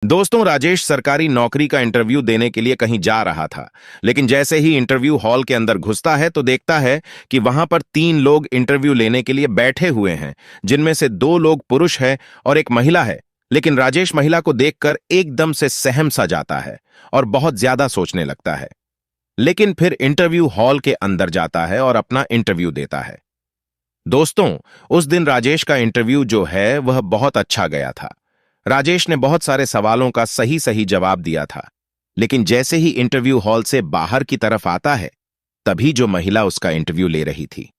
दोस्तों, राजेश सरकारी नौकरी का इंटरव्यू देने के लिए कहीं जा रहा था। लेकिन जैसे ही इंटरव्यू हॉल के अंदर घुसता है तो देखता है कि वहां पर 3 लोग इंटरव्यू लेने के लिए बैठे हुए हैं, जिनमें से 2 लोग पुरुष हैं और एक महिला है। लेकिन राजेश महिला को देखकर एकदम से सहम सा जाता है और बहुत ज्यादा सोचने लगता है। लेकिन फिर इंटरव्यू हॉल के अंदर जाता है और अपना इंटरव्यू देता है। दोस्तों, उस दिन राजेश का इंटरव्यू जो है वह बहुत अच्छा गया था। राजेश ने बहुत सारे सवालों का सही सही जवाब दिया था। लेकिन जैसे ही इंटरव्यू हॉल से बाहर की तरफ आता है, तभी जो महिला उसका इंटरव्यू ले रही थी,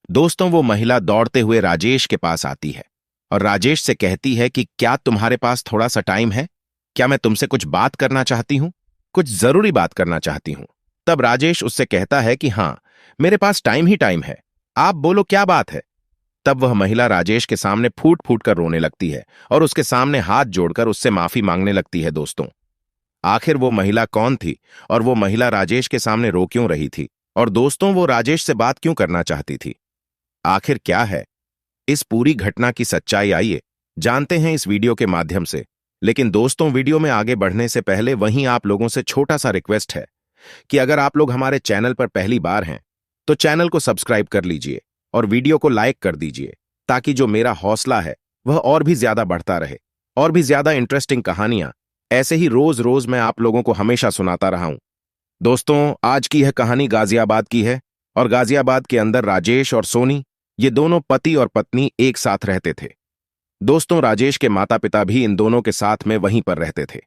दोस्तों, वो महिला दौड़ते हुए राजेश के पास आती है और राजेश से कहती है कि क्या तुम्हारे पास थोड़ा सा टाइम है? क्या मैं तुमसे कुछ बात करना चाहती हूं, कुछ जरूरी बात करना चाहती हूं। तब राजेश उससे कहता है कि हां, मेरे पास टाइम ही टाइम है, आप बोलो क्या बात है। तब वह महिला राजेश के सामने फूट फूट कर रोने लगती है और उसके सामने हाथ जोड़कर उससे माफी मांगने लगती है। दोस्तों, आखिर वो महिला कौन थी और वो महिला राजेश के सामने रो क्यों रही थी? और दोस्तों, वो राजेश से बात क्यों करना चाहती थी? आखिर क्या है इस पूरी घटना की सच्चाई? आइए जानते हैं इस वीडियो के माध्यम से। लेकिन दोस्तों, वीडियो में आगे बढ़ने से पहले वहीं आप लोगों से छोटा सा रिक्वेस्ट है कि अगर आप लोग हमारे चैनल पर पहली बार हैं तो चैनल को सब्सक्राइब कर लीजिए और वीडियो को लाइक कर दीजिए, ताकि जो मेरा हौसला है वह और भी ज्यादा बढ़ता रहे और भी ज्यादा इंटरेस्टिंग कहानियां ऐसे ही रोज रोज मैं आप लोगों को हमेशा सुनाता रहा हूं। दोस्तों, आज की यह कहानी गाजियाबाद की है और गाजियाबाद के अंदर राजेश और सोनी, ये दोनों पति और पत्नी एक साथ रहते थे। दोस्तों, राजेश के माता पिता भी इन दोनों के साथ में वहीं पर रहते थे।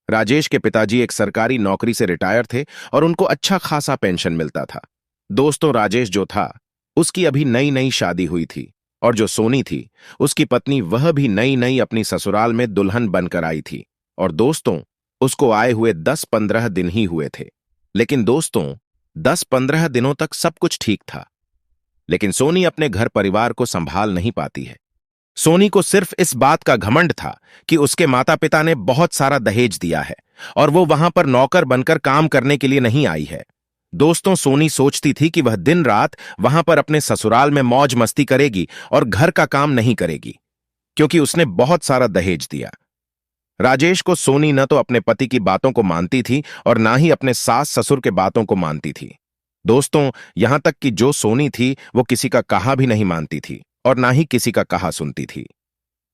राजेश के पिताजी एक सरकारी नौकरी से रिटायर थे और उनको अच्छा खासा पेंशन मिलता था। दोस्तों, राजेश जो था उसकी अभी नई नई शादी हुई थी और जो सोनी थी उसकी पत्नी, वह भी नई नई अपनी ससुराल में दुल्हन बनकर आई थी। और दोस्तों, उसको आए हुए 10-15 दिन ही हुए थे। लेकिन दोस्तों, 10-15 दिनों तक सब कुछ ठीक था। लेकिन सोनी अपने घर परिवार को संभाल नहीं पाती है। सोनी को सिर्फ इस बात का घमंड था कि उसके माता पिता ने बहुत सारा दहेज दिया है और वो वहां पर नौकर बनकर काम करने के लिए नहीं आई है। दोस्तों, सोनी सोचती थी कि वह दिन रात वहां पर अपने ससुराल में मौज मस्ती करेगी और घर का काम नहीं करेगी, क्योंकि उसने बहुत सारा दहेज दिया। राजेश को सोनी न तो अपने पति की बातों को मानती थी और ना ही अपने सास ससुर के बातों को मानती थी। दोस्तों, यहां तक कि जो सोनी थी वो किसी का कहा भी नहीं मानती थी और ना ही किसी का कहा सुनती थी।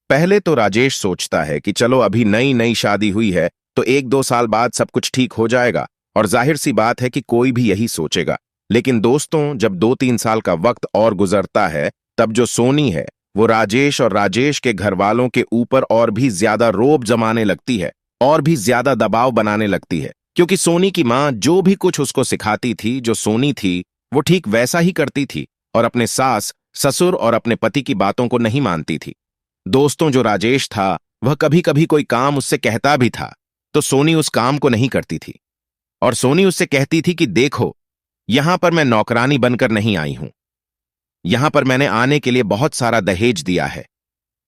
पहले तो राजेश सोचता है कि चलो अभी नई नई शादी हुई है तो 1-2 साल बाद सब कुछ ठीक हो जाएगा, और जाहिर सी बात है कि कोई भी यही सोचेगा। लेकिन दोस्तों, जब 2-3 साल का वक्त और गुजरता है, तब जो सोनी है वो राजेश और राजेश के घर वालों के ऊपर और भी ज्यादा रोब जमाने लगती है और भी ज्यादा दबाव बनाने लगती है, क्योंकि सोनी की मां जो भी कुछ उसको सिखाती थी, जो सोनी थी वो ठीक वैसा ही करती थी और अपने सास ससुर और अपने पति की बातों को नहीं मानती थी। दोस्तों, जो राजेश था वह कभी कभी कोई काम उससे कहता भी था तो सोनी उस काम को नहीं करती थी और सोनी उससे कहती थी कि देखो, यहां पर मैं नौकरानी बनकर नहीं आई हूं, यहां पर मैंने आने के लिए बहुत सारा दहेज दिया है,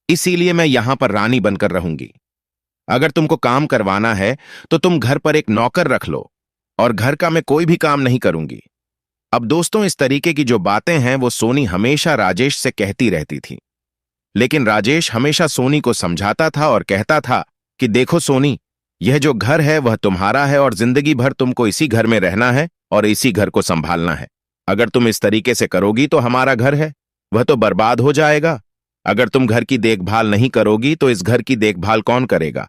इसीलिए मैं यहां पर रानी बनकर रहूंगी। अगर तुमको काम करवाना है तो तुम घर पर एक नौकर रख लो और घर का मैं कोई भी काम नहीं करूंगी। अब दोस्तों, इस तरीके की जो बातें हैं वो सोनी हमेशा राजेश से कहती रहती थी। लेकिन राजेश हमेशा सोनी को समझाता था और कहता था कि देखो सोनी, यह जो घर है वह तुम्हारा है और जिंदगी भर तुमको इसी घर में रहना है और इसी घर को संभालना है। अगर तुम इस तरीके से करोगी तो हमारा घर है वह तो बर्बाद हो जाएगा। अगर तुम घर की देखभाल नहीं करोगी तो इस घर की देखभाल कौन करेगा?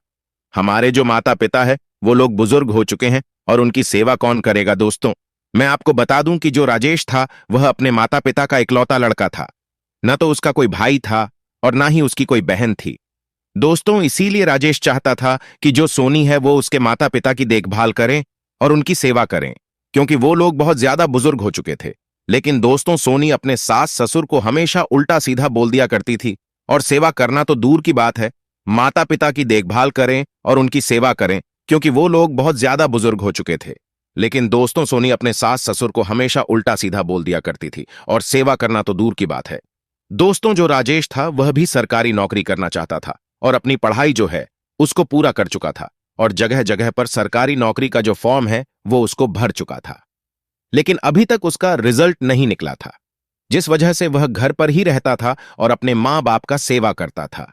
हमारे जो माता पिता है वो लोग बुजुर्ग हो चुके हैं और उनकी सेवा कौन करेगा? दोस्तों, मैं आपको बता दूं कि जो राजेश था वह अपने माता पिता का इकलौता लड़का था। न तो उसका कोई भाई था और ना ही उसकी कोई बहन थी। दोस्तों, इसीलिए राजेश चाहता था कि जो सोनी है वो उसके माता पिता की देखभाल करें और उनकी सेवा करें, क्योंकि वो लोग बहुत ज्यादा बुजुर्ग हो चुके थे। लेकिन दोस्तों, सोनी अपने सास ससुर को हमेशा उल्टा सीधा बोल दिया करती थी और सेवा करना तो दूर की बात है, माता पिता की देखभाल करें और उनकी सेवा करें, क्योंकि वो लोग बहुत ज्यादा बुजुर्ग हो चुके थे। लेकिन दोस्तों, सोनी अपने सास ससुर को हमेशा उल्टा सीधा बोल दिया करती थी और सेवा करना तो दूर की बात है। दोस्तों, जो राजेश था वह भी सरकारी नौकरी करना चाहता था और अपनी पढ़ाई जो है उसको पूरा कर चुका था और जगह जगह पर सरकारी नौकरी का जो फॉर्म है वो उसको भर चुका था। लेकिन अभी तक उसका रिजल्ट नहीं निकला था, जिस वजह से वह घर पर ही रहता था और अपने मां बाप का सेवा करता था,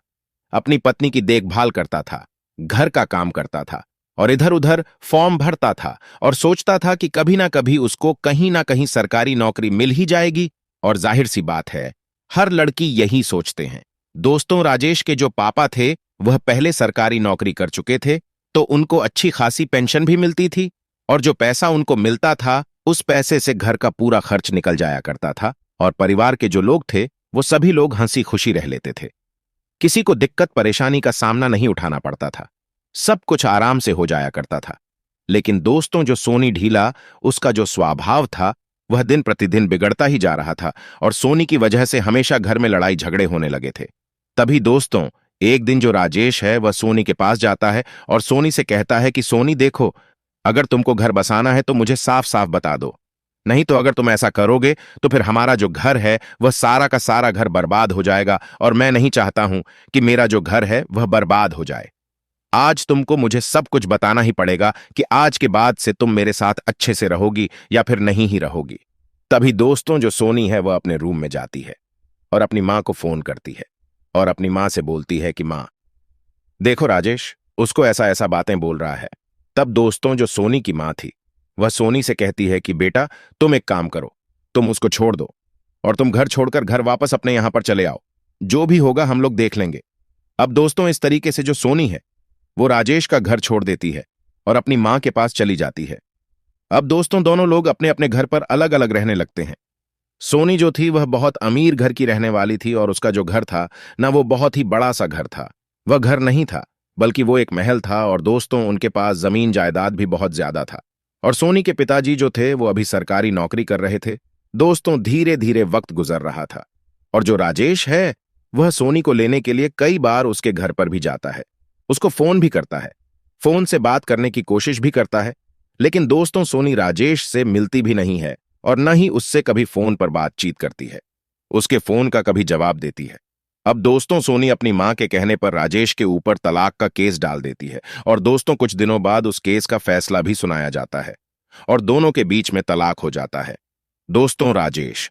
अपनी पत्नी की देखभाल करता था घर का काम करता था और इधर उधर फॉर्म भरता था और सोचता था कि कभी ना कभी उसको कहीं ना कहीं सरकारी नौकरी मिल ही जाएगी। और जाहिर सी बात है, हर लड़की यही सोचते हैं। दोस्तों, राजेश के जो पापा थे वह पहले सरकारी नौकरी कर चुके थे, तो उनको अच्छी खासी पेंशन भी मिलती थी और जो पैसा उनको मिलता था उस पैसे से घर का पूरा खर्च निकल जाया करता था और परिवार के जो लोग थे वो सभी लोग हंसी खुशी रह लेते थे। किसी को दिक्कत परेशानी का सामना नहीं उठाना पड़ता था, सब कुछ आराम से हो जाया करता था। लेकिन दोस्तों, जो सोनी ढीला, उसका जो स्वभाव था वह दिन प्रतिदिन बिगड़ता ही जा रहा था और सोनी की वजह से हमेशा घर में लड़ाई झगड़े होने लगे थे। तभी दोस्तों, एक दिन जो राजेश है वह सोनी के पास जाता है और सोनी से कहता है कि सोनी देखो, अगर तुमको घर बसाना है तो मुझे साफ साफ बता दो, नहीं तो अगर तुम ऐसा करोगे तो फिर हमारा जो घर है वह सारा का सारा घर बर्बाद हो जाएगा और मैं नहीं चाहता हूं कि मेरा जो घर है वह बर्बाद हो जाए। आज तुमको मुझे सब कुछ बताना ही पड़ेगा कि आज के बाद से तुम मेरे साथ अच्छे से रहोगी या फिर नहीं ही रहोगी। तभी दोस्तों, जो सोनी है वह अपने रूम में जाती है और अपनी मां को फोन करती है और अपनी मां से बोलती है कि मां देखो, राजेश उसको ऐसा ऐसा बातें बोल रहा है। तब दोस्तों, जो सोनी की मां थी वह सोनी से कहती है कि बेटा, तुम एक काम करो, तुम उसको छोड़ दो और तुम घर छोड़कर घर वापस अपने यहां पर चले आओ, जो भी होगा हम लोग देख लेंगे। अब दोस्तों, इस तरीके से जो सोनी है वो राजेश का घर छोड़ देती है और अपनी मां के पास चली जाती है। अब दोस्तों, दोनों लोग अपने अपने घर पर अलग अलग रहने लगते हैं। सोनी जो थी वह बहुत अमीर घर की रहने वाली थी और उसका जो घर था ना, वो बहुत ही बड़ा सा घर था। वह घर नहीं था बल्कि वो एक महल था और दोस्तों, उनके पास जमीन जायदाद भी बहुत ज्यादा था। और सोनी के पिताजी जो थे वो अभी सरकारी नौकरी कर रहे थे। दोस्तों, धीरे धीरे वक्त गुजर रहा था और जो राजेश है वह सोनी को लेने के लिए कई बार उसके घर पर भी जाता है, उसको फोन भी करता है, फोन से बात करने की कोशिश भी करता है। लेकिन दोस्तों, सोनी राजेश से मिलती भी नहीं है और न ही उससे कभी फोन पर बातचीत करती है, उसके फोन का कभी जवाब देती है। अब दोस्तों, सोनी अपनी मां के कहने पर राजेश के ऊपर तलाक का केस डाल देती है और दोस्तों, कुछ दिनों बाद उस केस का फैसला भी सुनाया जाता है और दोनों के बीच में तलाक हो जाता है। दोस्तों, राजेश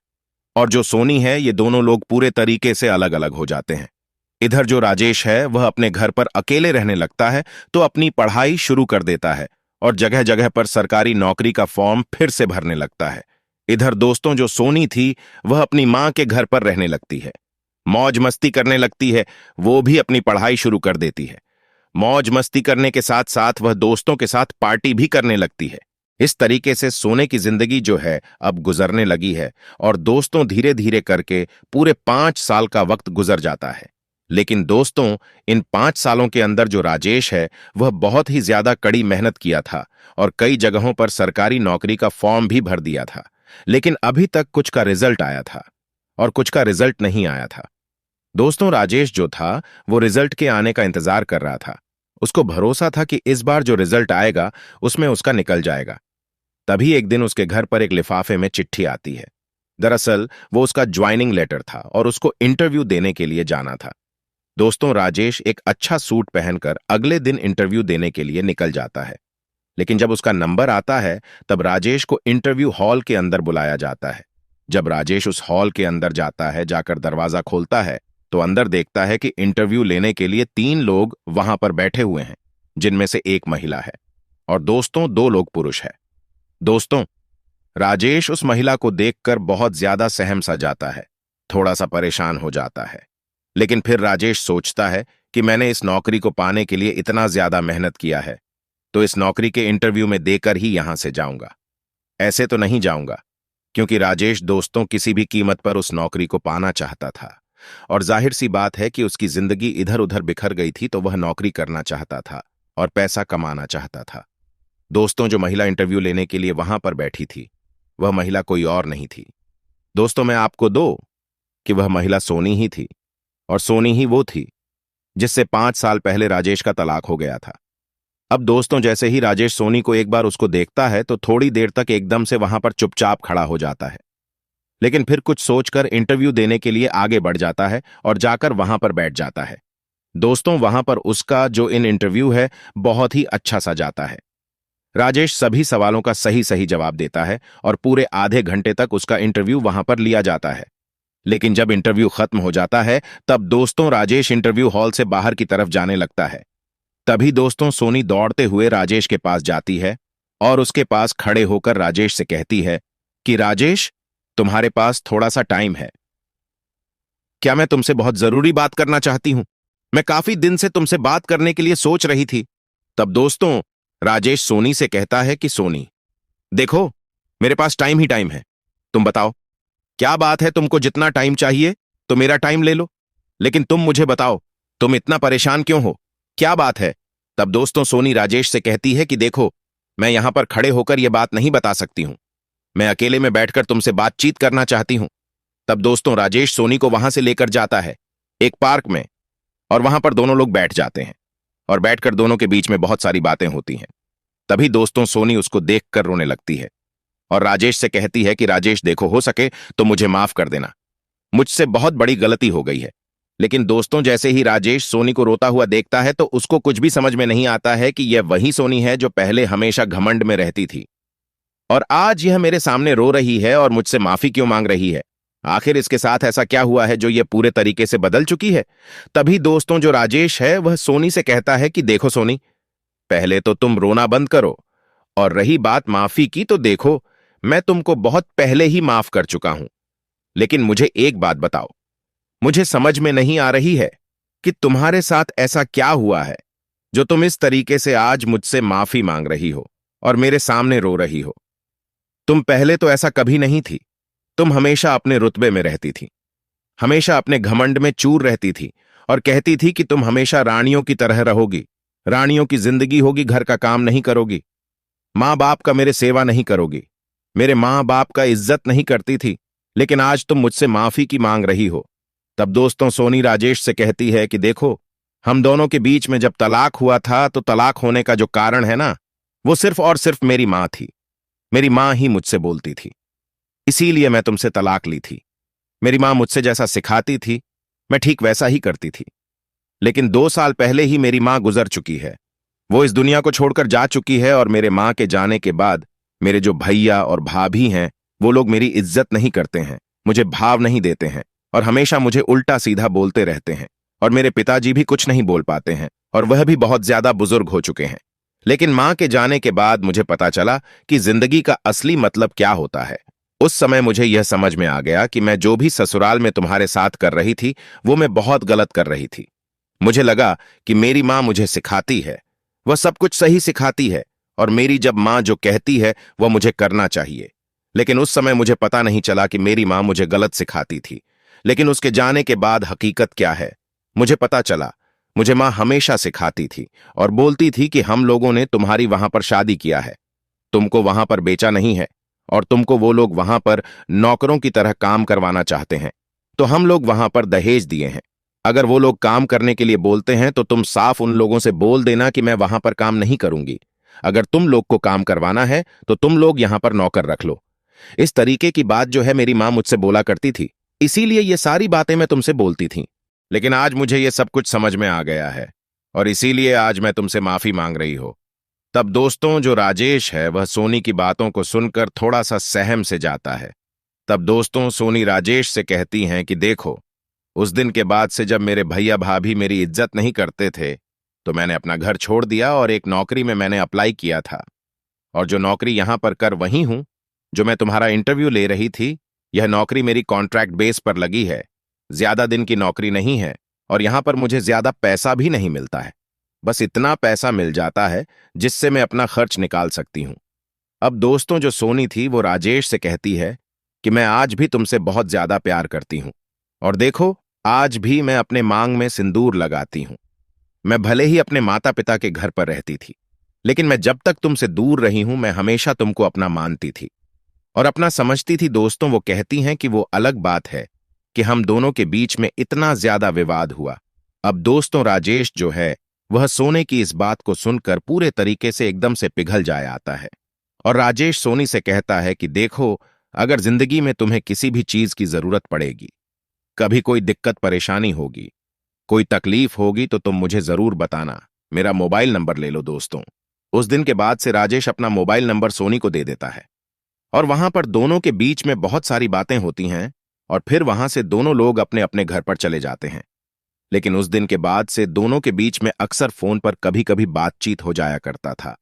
और जो सोनी है ये दोनों लोग पूरे तरीके से अलग अलग हो जाते हैं। इधर जो राजेश है वह अपने घर पर अकेले रहने लगता है तो अपनी पढ़ाई शुरू कर देता है और जगह जगह पर सरकारी नौकरी का फॉर्म फिर से भरने लगता है। इधर दोस्तों, जो सोनी थी वह अपनी मां के घर पर रहने लगती है, मौज मस्ती करने लगती है, वो भी अपनी पढ़ाई शुरू कर देती है। मौज मस्ती करने के साथ साथ वह दोस्तों के साथ पार्टी भी करने लगती है। इस तरीके से सोने की जिंदगी जो है अब गुजरने लगी है और दोस्तों, धीरे धीरे करके पूरे 5 साल का वक्त गुजर जाता है। लेकिन दोस्तों, इन 5 सालों के अंदर जो राजेश है वह बहुत ही ज्यादा कड़ी मेहनत किया था और कई जगहों पर सरकारी नौकरी का फॉर्म भी भर दिया था, लेकिन अभी तक कुछ का रिजल्ट आया था और कुछ का रिजल्ट नहीं आया था। दोस्तों, राजेश जो था वो रिजल्ट के आने का इंतजार कर रहा था। उसको भरोसा था कि इस बार जो रिजल्ट आएगा उसमें उसका निकल जाएगा। तभी एक दिन उसके घर पर एक लिफाफे में चिट्ठी आती है। दरअसल वो उसका ज्वाइनिंग लेटर था और उसको इंटरव्यू देने के लिए जाना था। दोस्तों, राजेश एक अच्छा सूट पहनकर अगले दिन इंटरव्यू देने के लिए निकल जाता है। लेकिन जब उसका नंबर आता है तब राजेश को इंटरव्यू हॉल के अंदर बुलाया जाता है। जब राजेश उस हॉल के अंदर जाता है, जाकर दरवाजा खोलता है तो अंदर देखता है कि इंटरव्यू लेने के लिए 3 लोग वहां पर बैठे हुए हैं, जिनमें से एक महिला है और दोस्तों, 2 लोग पुरुष है। दोस्तों, राजेश उस महिला को देखकर बहुत ज्यादा सहम सा जाता है, थोड़ा सा परेशान हो जाता है। लेकिन फिर राजेश सोचता है कि मैंने इस नौकरी को पाने के लिए इतना ज्यादा मेहनत किया है तो इस नौकरी के इंटरव्यू में देकर ही यहां से जाऊंगा। ऐसे तो नहीं जाऊंगा, क्योंकि राजेश दोस्तों किसी भी कीमत पर उस नौकरी को पाना चाहता था और जाहिर सी बात है कि उसकी जिंदगी इधर उधर बिखर गई थी तो वह नौकरी करना चाहता था और पैसा कमाना चाहता था। दोस्तों, जो महिला इंटरव्यू लेने के लिए वहां पर बैठी थी वह महिला कोई और नहीं थी। दोस्तों, मैं आपको दो कि वह महिला सोनी ही थी और सोनी ही वो थी जिससे 5 साल पहले राजेश का तलाक हो गया था। अब दोस्तों, जैसे ही राजेश सोनी को एक बार उसको देखता है तो थोड़ी देर तक एकदम से वहां पर चुपचाप खड़ा हो जाता है, लेकिन फिर कुछ सोचकर इंटरव्यू देने के लिए आगे बढ़ जाता है और जाकर वहां पर बैठ जाता है। दोस्तों, वहां पर उसका जो इन इंटरव्यू है बहुत ही अच्छा सा जाता है। राजेश सभी सवालों का सही सही जवाब देता है और पूरे आधे घंटे तक उसका इंटरव्यू वहां पर लिया जाता है। लेकिन जब इंटरव्यू खत्म हो जाता है तब दोस्तों, राजेश इंटरव्यू हॉल से बाहर की तरफ जाने लगता है। तभी दोस्तों सोनी दौड़ते हुए राजेश के पास जाती है और उसके पास खड़े होकर राजेश से कहती है कि राजेश, तुम्हारे पास थोड़ा सा टाइम है क्या? मैं तुमसे बहुत जरूरी बात करना चाहती हूं। मैं काफी दिन से तुमसे बात करने के लिए सोच रही थी। तब दोस्तों राजेश सोनी से कहता है कि सोनी, देखो, मेरे पास टाइम ही टाइम है। तुम बताओ क्या बात है? तुमको जितना टाइम चाहिए तो मेरा टाइम ले लो, लेकिन तुम मुझे बताओ, तुम इतना परेशान क्यों हो? क्या बात है? तब दोस्तों सोनी राजेश से कहती है कि देखो, मैं यहां पर खड़े होकर यह बात नहीं बता सकती हूं। मैं अकेले में बैठकर तुमसे बातचीत करना चाहती हूं। तब दोस्तों राजेश सोनी को वहां से लेकर जाता है एक पार्क में, और वहां पर दोनों लोग बैठ जाते हैं और बैठकर दोनों के बीच में बहुत सारी बातें होती हैं। तभी दोस्तों सोनी उसको देखकर रोने लगती है और राजेश से कहती है कि राजेश देखो, हो सके तो मुझे माफ कर देना, मुझसे बहुत बड़ी गलती हो गई है। लेकिन दोस्तों जैसे ही राजेश सोनी को रोता हुआ देखता है तो उसको कुछ भी समझ में नहीं आता है कि यह वही सोनी है जो पहले हमेशा घमंड में रहती थी, और आज यह मेरे सामने रो रही है और मुझसे माफी क्यों मांग रही है। आखिर इसके साथ ऐसा क्या हुआ है जो यह पूरे तरीके से बदल चुकी है? तभी दोस्तों जो राजेश है वह सोनी से कहता है कि देखो सोनी, पहले तो तुम रोना बंद करो, और रही बात माफी की तो देखो, मैं तुमको बहुत पहले ही माफ कर चुका हूं। लेकिन मुझे एक बात बताओ, मुझे समझ में नहीं आ रही है कि तुम्हारे साथ ऐसा क्या हुआ है जो तुम इस तरीके से आज मुझसे माफी मांग रही हो और मेरे सामने रो रही हो। तुम पहले तो ऐसा कभी नहीं थी। तुम हमेशा अपने रुतबे में रहती थी, हमेशा अपने घमंड में चूर रहती थी और कहती थी कि तुम हमेशा रानियों की तरह रहोगी, रानियों की जिंदगी होगी, घर का काम नहीं करोगी, मां बाप का मेरे सेवा नहीं करोगी, मेरे मां बाप का इज्जत नहीं करती थी। लेकिन आज तुम मुझसे माफी की मांग रही हो। तब दोस्तों सोनी राजेश से कहती है कि देखो, हम दोनों के बीच में जब तलाक हुआ था तो तलाक होने का जो कारण है ना, वो सिर्फ और सिर्फ मेरी मां थी। मेरी मां ही मुझसे बोलती थी, इसीलिए मैं तुमसे तलाक ली थी। मेरी मां मुझसे जैसा सिखाती थी मैं ठीक वैसा ही करती थी। लेकिन 2 साल पहले ही मेरी मां गुजर चुकी है। वो इस दुनिया को छोड़कर जा चुकी है, और मेरे मां के जाने के बाद मेरे जो भैया और भाभी हैं वो लोग मेरी इज्जत नहीं करते हैं, मुझे भाव नहीं देते हैं और हमेशा मुझे उल्टा सीधा बोलते रहते हैं। और मेरे पिताजी भी कुछ नहीं बोल पाते हैं, और वह भी बहुत ज्यादा बुजुर्ग हो चुके हैं। लेकिन मां के जाने के बाद मुझे पता चला कि जिंदगी का असली मतलब क्या होता है। उस समय मुझे यह समझ में आ गया कि मैं जो भी ससुराल में तुम्हारे साथ कर रही थी वो मैं बहुत गलत कर रही थी। मुझे लगा कि मेरी मां मुझे सिखाती है, वह सब कुछ सही सिखाती है, और मेरी जब मां जो कहती है वह मुझे करना चाहिए। लेकिन उस समय मुझे पता नहीं चला कि मेरी मां मुझे गलत सिखाती थी। लेकिन उसके जाने के बाद हकीकत क्या है मुझे पता चला। मुझे मां हमेशा सिखाती थी और बोलती थी कि हम लोगों ने तुम्हारी वहां पर शादी किया है, तुमको वहां पर बेचा नहीं है, और तुमको वो लोग वहां पर नौकरों की तरह काम करवाना चाहते हैं, तो हम लोग वहां पर दहेज दिए हैं। अगर वो लोग काम करने के लिए बोलते हैं तो तुम साफ उन लोगों से बोल देना कि मैं वहां पर काम नहीं करूंगी। अगर तुम लोग को काम करवाना है तो तुम लोग यहां पर नौकर रख लो। इस तरीके की बात जो है मेरी मां मुझसे बोला करती थी, इसीलिए ये सारी बातें मैं तुमसे बोलती थी। लेकिन आज मुझे ये सब कुछ समझ में आ गया है, और इसीलिए आज मैं तुमसे माफी मांग रही हो। तब दोस्तों जो राजेश है वह सोनी की बातों को सुनकर थोड़ा सा सहम से जाता है। तब दोस्तों सोनी राजेश से कहती हैं कि देखो, उस दिन के बाद से जब मेरे भैया भाभी मेरी इज्जत नहीं करते थे तो मैंने अपना घर छोड़ दिया और एक नौकरी में मैंने अप्लाई किया था, और जो नौकरी यहां पर कर वही हूं जो मैं तुम्हारा इंटरव्यू ले रही थी। यह नौकरी मेरी कॉन्ट्रैक्ट बेस पर लगी है, ज्यादा दिन की नौकरी नहीं है, और यहां पर मुझे ज्यादा पैसा भी नहीं मिलता है। बस इतना पैसा मिल जाता है जिससे मैं अपना खर्च निकाल सकती हूं। अब दोस्तों जो सोनी थी वो राजेश से कहती है कि मैं आज भी तुमसे बहुत ज्यादा प्यार करती हूं, और देखो, आज भी मैं अपने मांग में सिंदूर लगाती हूं। मैं भले ही अपने माता पिता के घर पर रहती थी, लेकिन मैं जब तक तुमसे दूर रही हूं मैं हमेशा तुमको अपना मानती थी और अपना समझती थी। दोस्तों वो कहती हैं कि वो अलग बात है कि हम दोनों के बीच में इतना ज्यादा विवाद हुआ। अब दोस्तों राजेश जो है वह सोने की इस बात को सुनकर पूरे तरीके से एकदम से पिघल जाया आता है, और राजेश सोनी से कहता है कि देखो, अगर जिंदगी में तुम्हें किसी भी चीज की जरूरत पड़ेगी, कभी कोई दिक्कत परेशानी होगी, कोई तकलीफ होगी, तो तुम मुझे जरूर बताना। मेरा मोबाइल नंबर ले लो। दोस्तों उस दिन के बाद से राजेश अपना मोबाइल नंबर सोनी को दे देता है, और वहां पर दोनों के बीच में बहुत सारी बातें होती हैं, और फिर वहां से दोनों लोग अपने अपने घर पर चले जाते हैं। लेकिन उस दिन के बाद से दोनों के बीच में अक्सर फोन पर कभी कभी बातचीत हो जाया करता था।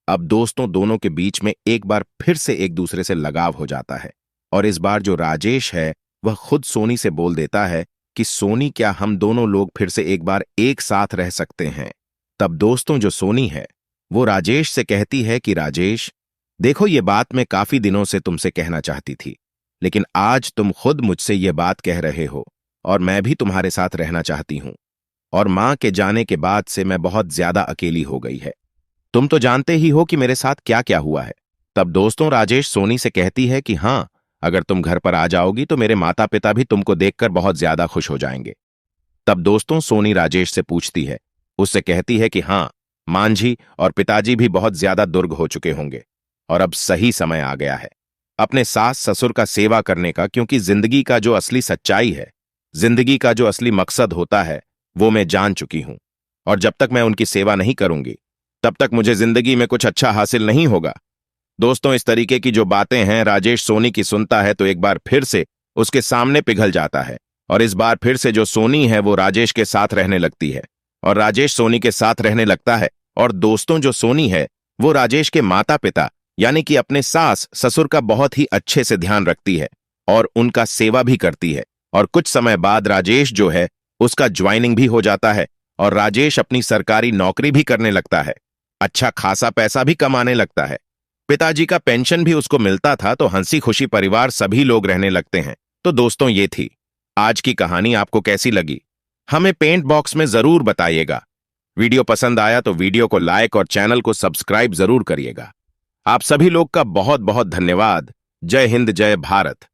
अब दोस्तों दोनों के बीच में एक बार फिर से एक दूसरे से लगाव हो जाता है, और इस बार जो राजेश है वह खुद सोनी से बोल देता है कि सोनी, क्या हम दोनों लोग फिर से एक बार एक साथ रह सकते हैं। तब दोस्तों जो सोनी है वो राजेश से कहती है कि राजेश, देखो, ये बात मैं काफी दिनों से तुमसे कहना चाहती थी, लेकिन आज तुम खुद मुझसे ये बात कह रहे हो, और मैं भी तुम्हारे साथ रहना चाहती हूं। और मां के जाने के बाद से मैं बहुत ज्यादा अकेली हो गई है। तुम तो जानते ही हो कि मेरे साथ क्या क्या हुआ है। तब दोस्तों राजेश सोनी से कहती है कि हां, अगर तुम घर पर आ जाओगी तो मेरे माता पिता भी तुमको देखकर बहुत ज्यादा खुश हो जाएंगे। तब दोस्तों सोनी राजेश से पूछती है, उससे कहती है कि हां, मांझी और पिताजी भी बहुत ज्यादा दुर्ग हो चुके होंगे, और अब सही समय आ गया है अपने सास ससुर का सेवा करने का, क्योंकि जिंदगी का जो असली सच्चाई है, जिंदगी का जो असली मकसद होता है, वो मैं जान चुकी हूं। और जब तक मैं उनकी सेवा नहीं करूंगी तब तक मुझे जिंदगी में कुछ अच्छा हासिल नहीं होगा। दोस्तों इस तरीके की जो बातें हैं राजेश सोनी की सुनता है तो एक बार फिर से उसके सामने पिघल जाता है, और इस बार फिर से जो सोनी है वो राजेश के साथ रहने लगती है, और राजेश सोनी के साथ रहने लगता है। और दोस्तों जो सोनी है वो राजेश के माता पिता यानी कि अपने सास ससुर का बहुत ही अच्छे से ध्यान रखती है और उनका सेवा भी करती है। और कुछ समय बाद राजेश जो है उसका ज्वाइनिंग भी हो जाता है, और राजेश अपनी सरकारी नौकरी भी करने लगता है, अच्छा खासा पैसा भी कमाने लगता है, पिताजी का पेंशन भी उसको मिलता था, तो हंसी खुशी परिवार सभी लोग रहने लगते हैं। तो दोस्तों ये थी आज की कहानी। आपको कैसी लगी हमें पेंट बॉक्स में जरूर बताइएगा। वीडियो पसंद आया तो वीडियो को लाइक और चैनल को सब्सक्राइब जरूर करिएगा। आप सभी लोग का बहुत बहुत धन्यवाद। जय हिंद, जय भारत।